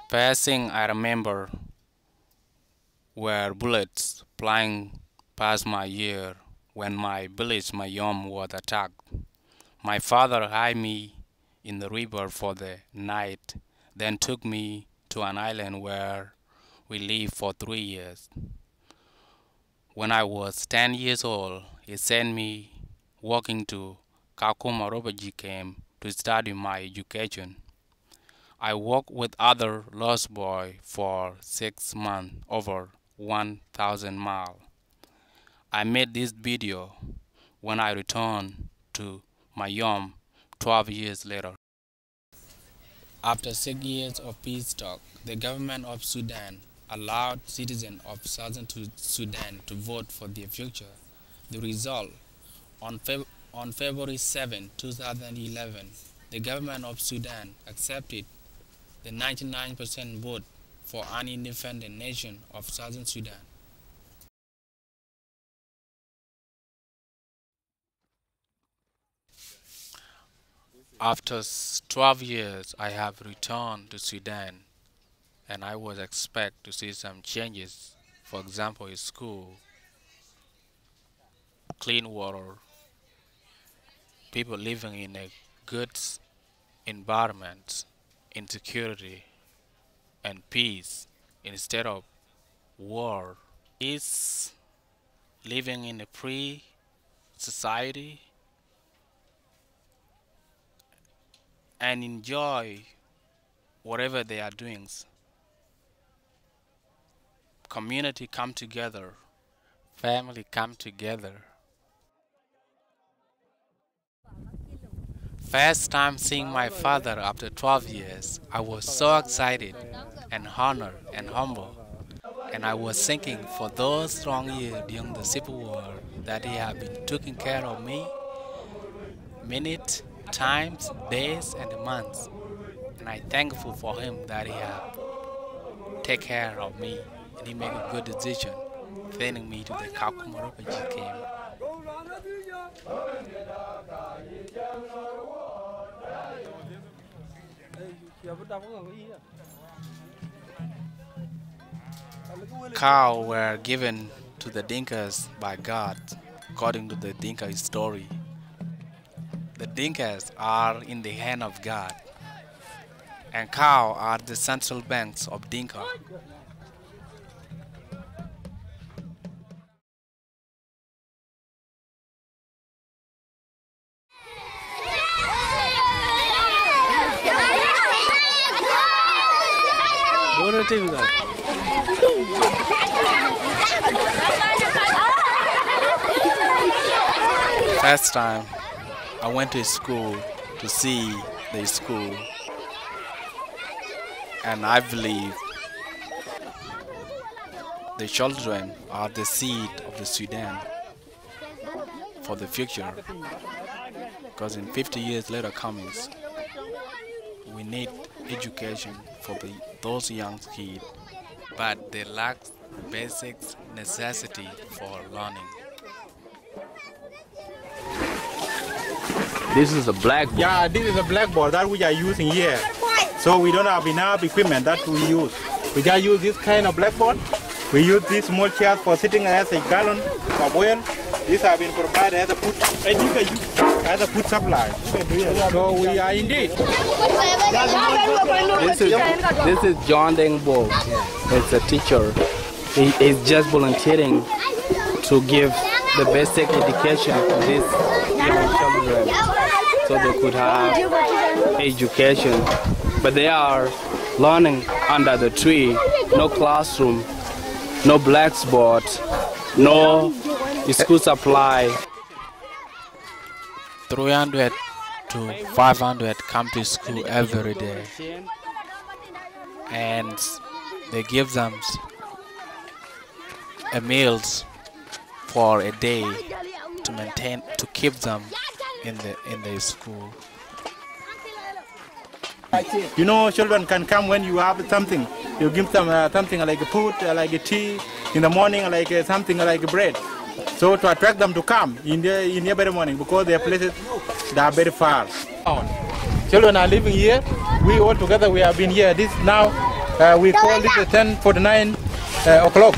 First thing I remember were bullets flying past my ear when my village Mayom was attacked. My father hid me in the river for the night, then took me to an island where we lived for 3 years. When I was 10 years old, he sent me walking to Kakuma refugee camp to study my education. I walked with other lost boys for 6 months, over 1,000 miles. I made this video when I returned to Mayom 12 years later. After 6 years of peace talk, the government of Sudan allowed citizens of Southern Sudan to vote for their future. The result, on February 7, 2011, the government of Sudan accepted the 99% vote for an independent nation of Southern Sudan. After 12 years, I have returned to Sudan, and I was expect to see some changes. For example, in school, clean water, people living in a good environment, insecurity, and peace instead of war. Is living in a free society and enjoy whatever they are doing. Community come together, family come together. First time seeing my father after 12 years, I was so excited and honored and humble. And I was thinking for those strong years during the Civil War that he had been taking care of me, minutes, times, days, and months. And I'm thankful for him that he had take care of me and he made a good decision, sending me to the Kakuma refugee camp. Cows were given to the Dinkas by God, according to the Dinka story. The Dinkas are in the hand of God, and cows are the central banks of Dinka. First time I went to school to see the school, and I believe the children are the seed of the Sudan for the future, because in 50 years later comings, we need education for those young kids, but they lack basic necessity for learning. This is a blackboard. Yeah, this is a blackboard that we are using here. So we don't have enough equipment that we use. We just use this kind of blackboard. We use these small chairs for sitting as a gallon for boil. These have been provided as a food supply. So we are indeed. This is John Dengbo. It's a teacher. He is just volunteering to give the basic education to these young children so they could have education. But they are learning under the tree, no classroom, no blackboard, no school supply. 300 to 500 come to school every day, and they give them a meals for a day to keep them in the school. You know, children can come when you have something. You give them something like food, like a tea in the morning, like something like bread. So to attract them to come in the very morning, because their places that are very far. Children are living here. We all together we have been here. This now we call this 10:49 o'clock.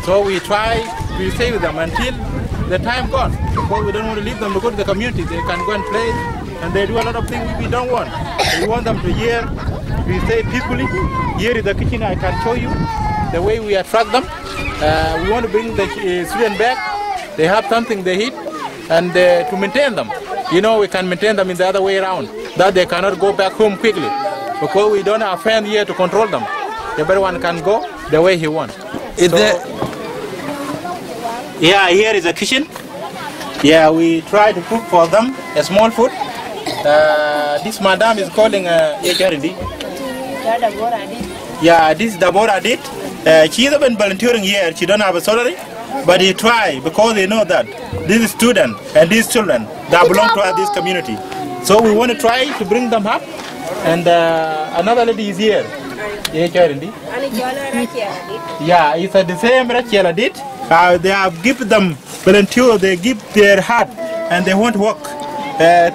So we try to stay with them until the time gone, because we don't want to leave them to go to the community. They can go and play, and they do a lot of things we don't want. We want them to hear. We stay peacefully. Here is the kitchen. I can show you the way we attract them. We want to bring the students back. They have something they eat, and to maintain them. You know, we can maintain them in the other way around, that they cannot go back home quickly, because we don't have fans here to control them. Everyone can go the way he wants. Yeah, here is a kitchen. Yeah, we try to cook for them a small food. This madam is calling HRD. Yeah, this is Dabora did. She has been volunteering here. She don't have a salary, but he try, because they know that these students and these children that belong to this community. So we want to try to bring them up. And another lady is here. HRD. Yeah, it's the same Rachel did. They have given them volunteer. They give their heart, and they want to work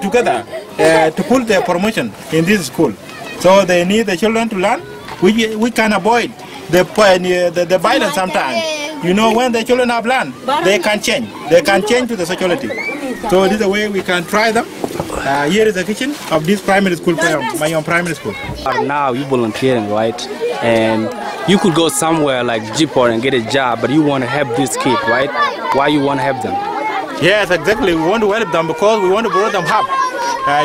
together to pull their promotion in this school. So they need the children to learn. We can avoid the violence sometimes. You know, when the children have learned, they can change. They can change to the sexuality. So this is the way we can try them. Here is the kitchen of this primary school, Mayom primary school. Now you're volunteering, right? And you could go somewhere like Jipor and get a job, but you want to help this kid, right? Why you want to help them? Yes, exactly. We want to help them because we want to grow them up.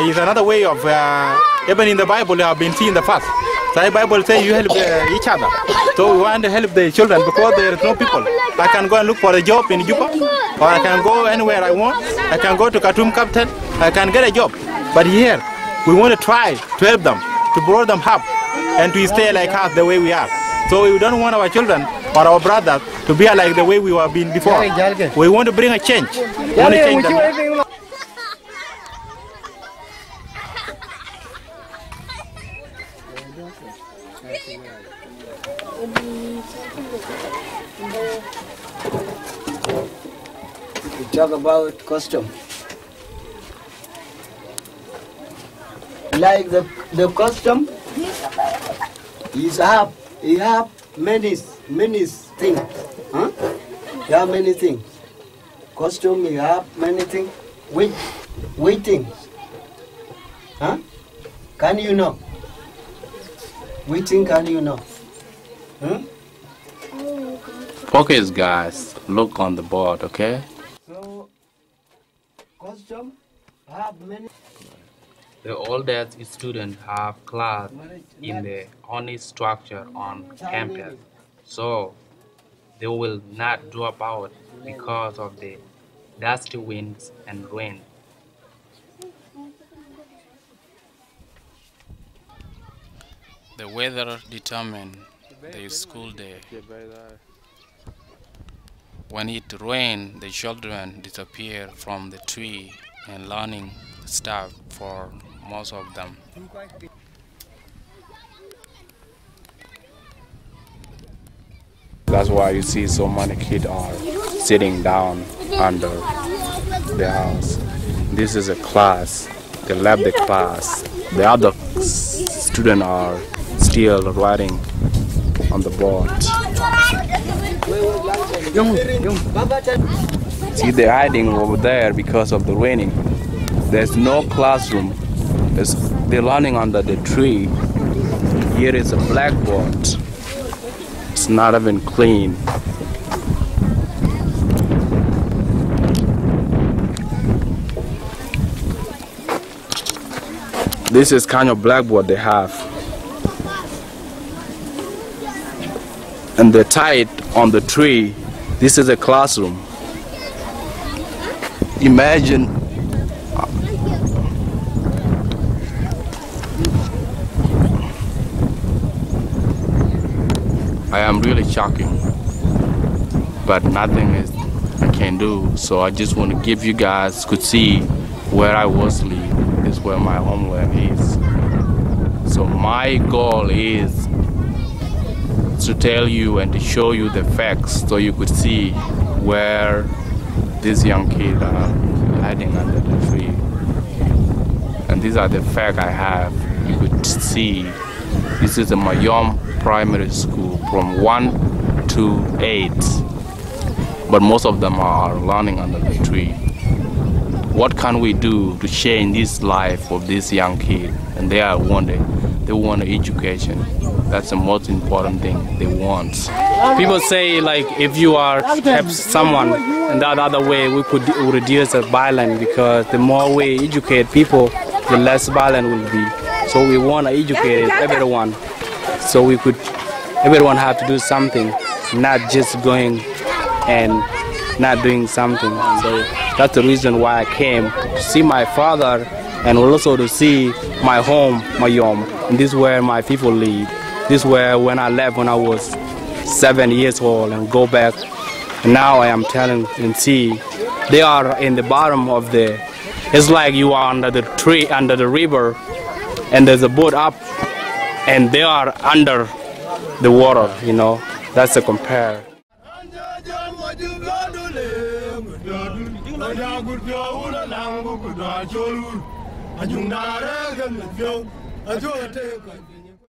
It's another way of, even in the Bible, you have been seen in the past. So the Bible says you help each other. So we want to help the children because there is no people. I can go and look for a job in Juba, or I can go anywhere I want. I can go to Khartoum capital. I can get a job. But here, we want to try to help them, to grow them up, and to stay like us the way we are. So we don't want our children or our brothers to be like the way we were being before. We want to bring a change. We want to change them. We talk about costume. Like the costume is he have many things. Huh? He have many things. Costume he have many things. Waiting. Huh? Can you know? Waiting, can you know? Hmm? Focus, guys. Look on the board, okay? So, costume have many. The oldest students have class in the only structure on campus, so they will not drop out because of the dusty winds and rain. The weather determines the school day. When it rains, the children disappear from the tree and learning stuff for most of them. That's why you see so many kids are sitting down under the house. This is a class. They left the class. The other students are still writing on the board. See, they're hiding over there because of the raining. There's no classroom. They're learning under the tree. Here is a blackboard. It's not even clean. This is kind of blackboard they have. And they're tied on the tree. This is a classroom. Imagine I am really shocking, but nothing is I can do. So I just want to give you guys could see where I was living. This is where my homeland is. So my goal is to tell you and to show you the facts so you could see where these young kids are hiding under the tree. And these are the facts I have. You could see this is the Mayom primary school from 1 to 8. But most of them are learning under the tree. What can we do to change this life of this young kid? And they want education. That's the most important thing they want. People say like if you are help someone in that other way, we could reduce the violence, because the more we educate people, the less violent will be. So we want to educate everyone. So everyone have to do something, not just going and not doing something. So that's the reason why I came to see my father and also to see my home, Mayom. And this is where my people live. This is where when I left when I was 7 years old and go back. And now I am telling and see they are in the bottom of the. It's like you are under the tree, under the river, and there's a boat up, and they are under the water. You know, that's a compare. Ajung dara gan fiyo ajo te